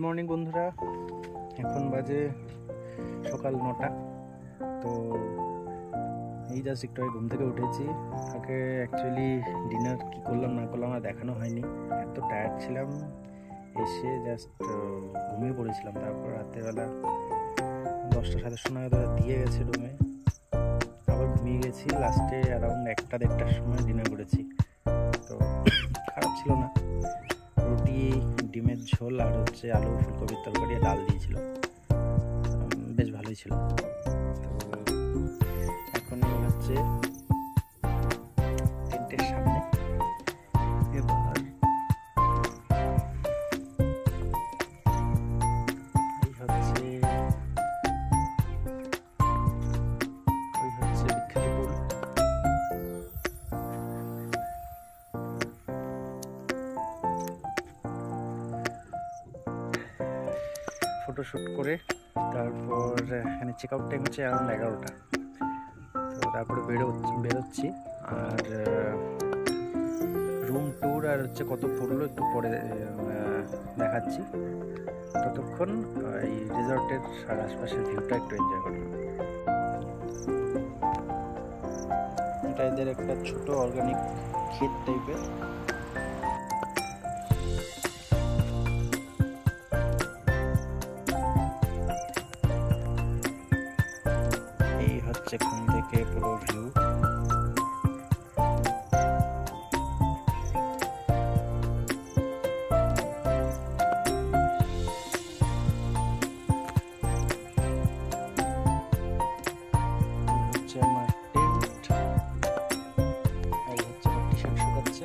Morning বন্ধুরা, এখন বাজে সকাল 9টা। তো এই জাস্ট একটু ঘুম থেকে উঠেছি। আগে অ্যাকচুয়ালি ডিনার কি করলাম না করলাম আর দেখানো হয়নি, এত টায়ার্ড ছিলাম। এসে জাস্ট ঘুমিয়ে পড়েছিলাম। তারপর রাত্রেবেলা 10টা 7:30 নাগাদ দিয়ে গেছে রুমে, আবার ঘুমিয়ে গেছি। লাস্টে অ্যারাউন্ড 1টা-1:30টার সময় ডিনার করেছি। তো খারাপ ছিল না। রুটি, ডিমের ঝোল আর হচ্ছে আলু ফুলকপির তরকারি, ডাল দিয়েছিল, বেশ ভালোই ছিল। তো এখন হচ্ছে টেন্টের সামনে। এবার ওই হচ্ছে বিখ্যাত পুল। ফটোশ্যুট করে তারপর এখানে চেক আউট টাইম হচ্ছে অ্যারাউন্ড 11টা। তো তারপরে বেরোচ্ছি। আর রুম ট্যুর আর হচ্ছে কত পড়লো একটু পরে দেখাচ্ছি। ততক্ষণ এই রিসর্টের আর আশপাশের ভিউটা একটু এনজয় করব। এটা এদের একটা ছোট অর্গানিক ক্ষেত টাইপের। এই হচ্ছে এখান থেকে পুরো ভিউ। হচ্ছে আমার টেন্ট আর হচ্ছে আমার টি-শার্ট শুকাচ্ছে।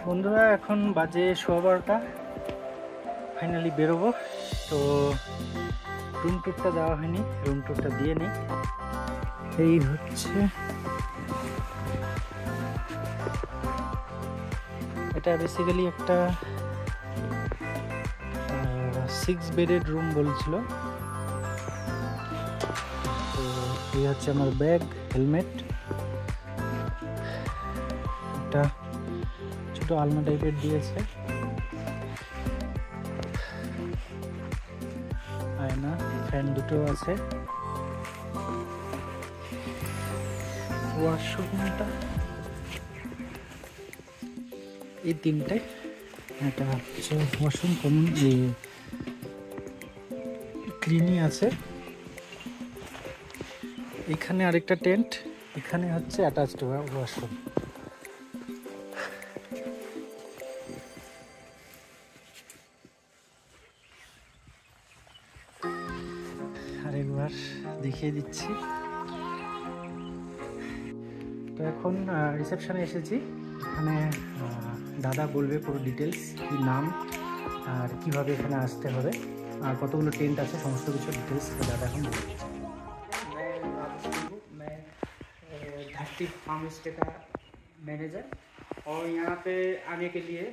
বন্ধুরা, এখন বাজে 12:15। ফাইনালি বেরোবো। তো রুম ট্যুরটা দেওয়া হয়নি, রুম ট্যুরটা দিয়ে নিই। এই হচ্ছে, এটা বেসিক্যালি একটা 6 বেডেড রুম বলছিল। তো এই হচ্ছে আমার ব্যাগ, হেলমেট, একটা ছোট আলনা টাইপের দিয়েছে, আয়না, ফ্যান দুটো আছে, ওয়াশরুমটা এই তিনটে। এটা হচ্ছে ওয়াশরুম, কমন ক্লিনই আছে। এখানে আরেকটা টেন্ট, এখানে হচ্ছে অ্যাটাচড ওয়াশরুম। আরেকবার দেখিয়ে দিচ্ছি। তো এখন রিসেপশনে এসেছি। এখানে দাদা বলবে পুরো ডিটেলস, কী নাম আর কীভাবে এখানে আসতে হবে আর কতগুলো টেন্ট আছে, সমস্ত কিছু ডিটেলস দাদা এখন বলে দিচ্ছে। मैं धरती फार्म स्टे का मैनेजर, और यहाँ पे आने के लिए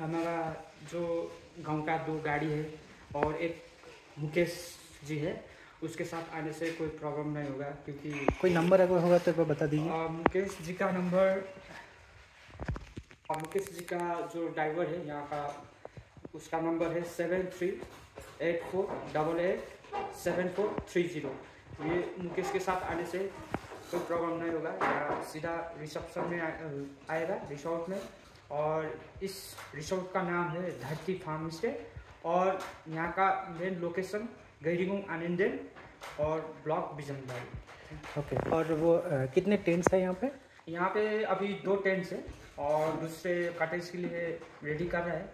हमारा जो गांव का 2 गाड़ी है और एक मुकेश जी है, उसके साथ आने से कोई प्रॉब्लम नहीं होगा, क्योंकि कोई नंबर अगर होगा तो बता दीजिए। मुकेश जी का नंबर, मुकेश जी का जो ड्राइवर है यहाँ का, उसका नंबर है 7384887430। ये मुकेश के साथ आने से कोई प्रॉब्लम नहीं होगा। यहाँ सीधा रिसेप्शन में आएगा रिसोर्ट में, और इस रिसोर्ट का नाम है धरती फार्म स्टे, और यहाँ का मेन लोकेशन गैरिंगोंग आनंदेन और ब्लॉक बिजनबाड़ी। ओके, और वो कितने टेंट्स है यहाँ पे? यहाँ पे अभी 2 टेंट्स है और दूसरे कॉटेज के लिए रेडी कर रहा है,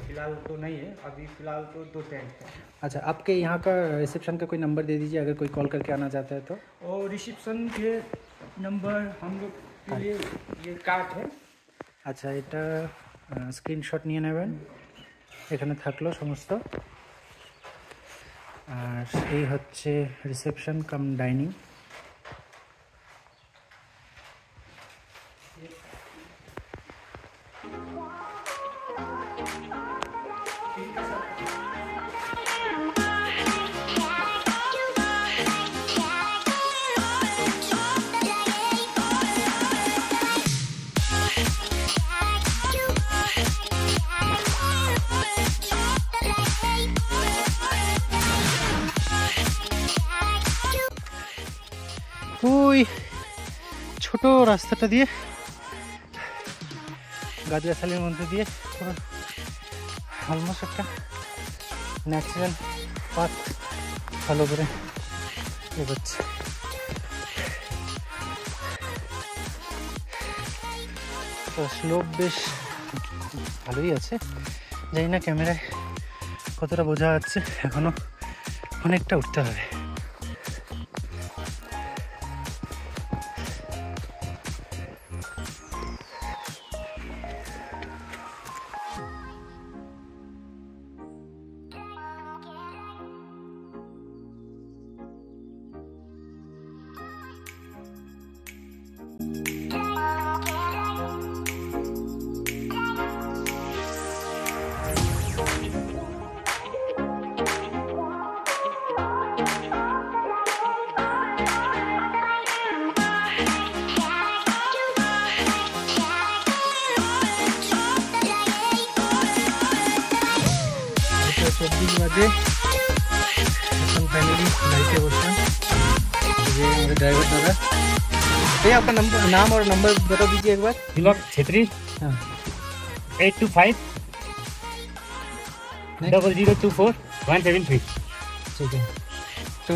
फिलहाल तो नहीं है, अभी फिलहाल तो 2 टेंट है। अच्छा, आपके यहाँ का रिसेप्शन का कोई नंबर दे दीजिए अगर कोई कॉल करके आना चाहता है तो। और रिसेप्शन के नंबर हम लोग के लिए ये कार्ड है। আচ্ছা, এটা স্ক্রিনশট নিয়ে নেবেন, এখানে থাকলো সমস্ত। আর এই হচ্ছে রিসেপশন কাম ডাইনিং। ওই ছোট রাস্তাটা দিয়ে গাছগাছালির মধ্যে দিয়ে পুরো অলমোস্ট একটা ন্যাচারাল পাথ ফলো করে এগোচ্ছে। তো স্লোপ বেশ ভালোই আছে, জানি না ক্যামেরায় কতটা বোঝা যাচ্ছে, এখনো অনেকটা উঠতে হবে। বাজে এখন फाइनली गाड़ी बसलाम। ये हमारे ड्राइवर दादा। भैया आपका नाम और नंबर बता दीजिए एक बार। दिलक छेत्री। हाँ, 8250024173। ठीक है। तो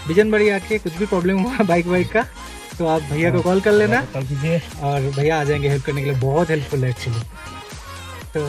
बिजनबाड़ी आके कुछ भी प्रॉब्लम हुआ बाइक का तो आप भैया को कॉल कर लेना, कॉल कीजिए और भैया आ जाएंगे हेल्प करने के लिए। बहुत हेल्पफुल है एक्चुअली। तो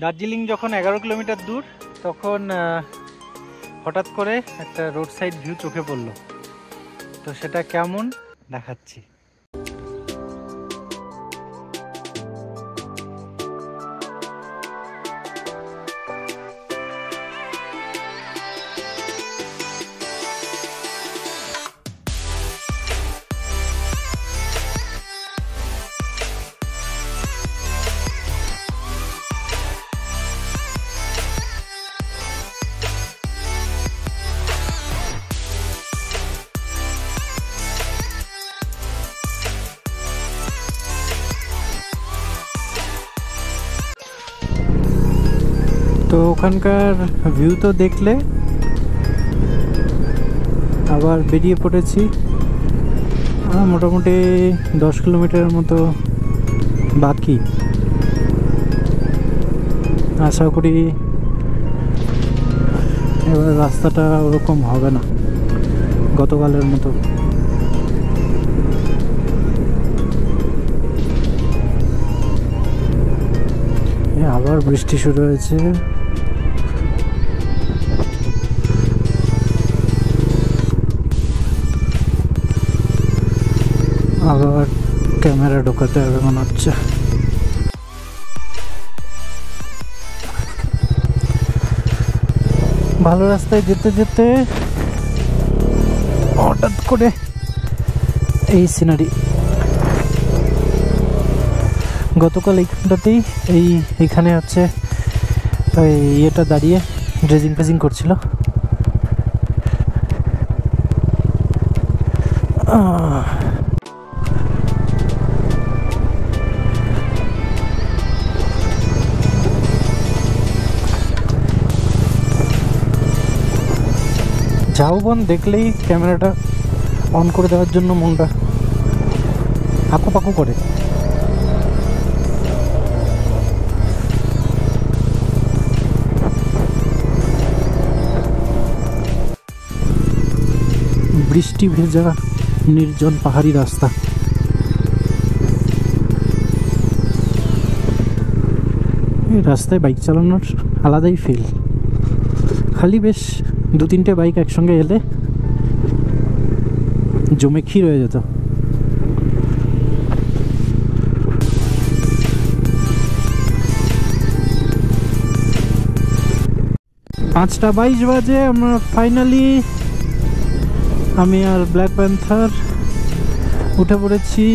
দার্জিলিং যখন 11 কিলোমিটার দূর তখন হঠাৎ করে একটা রোড সাইড ভিউ চোখে পড়লো, তো সেটা কেমন দেখাচ্ছি। তো ওখানকার ভিউ তো দেখলে, আবার বেরিয়ে পড়েছি। মোটামুটি 10 কিলোমিটারের মতো বাকি। আশা করি এবার রাস্তাটা ওরকম হবে না গতকালের মতো। আবার বৃষ্টি শুরু হয়েছে। আবার ক্যামেরা ঢোকাতে হবে মনে হচ্ছে। ভালো রাস্তায় যেতে যেতে হঠাৎ করে এই সিনারি। গতকাল এইখানটাতেই এইখানে হচ্ছে ইয়েটা দাঁড়িয়ে ড্রেজিং ফেজিং করছিল। ঝাউবন দেখলেই ক্যামেরাটা অন করে দেওয়ার জন্য মনটা আঁকুপাকু করে। বৃষ্টি ভেজা নির্জন পাহাড়ি রাস্তা। এই রাস্তায় বাইক চালানোর আলাদাই ফিল। খালি বেশ 2-3টে বাইক একসঙ্গে এলে জমে ক্ষীর হয়ে যেত। পাঁচটা 22 বাজে আমরা ফাইনালি, আমি আর ব্ল্যাক প্যান্থার উঠে পড়েছি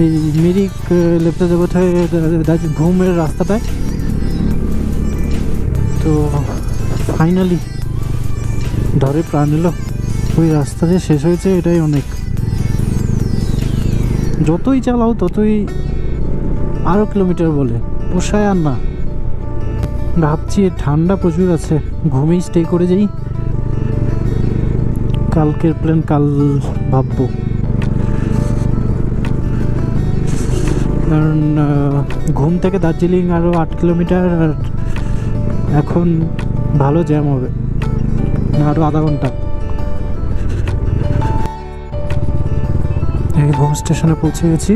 এই মিরিক লেপ্তা জগৎ হয়ে ঘুমের রাস্তাটায়। তো ফাইনালি ধরে প্রাণ এলো। ওই রাস্তা যে শেষ হয়েছে এটাই অনেক। যতই চালাও ততই আরো কিলোমিটার বলে, পোষায় আর না। ভাবছি ঠান্ডা প্রচুর আছে, ঘুমেই স্টে করে যাই। কালকের প্ল্যান কাল ভাববো, কারণ ঘুম থেকে দার্জিলিং আরও 8 কিলোমিটার। আর এখন ভালো জ্যাম হবে, আরও আধা ঘন্টা। এই ঘুম স্টেশনে পৌঁছে গেছি।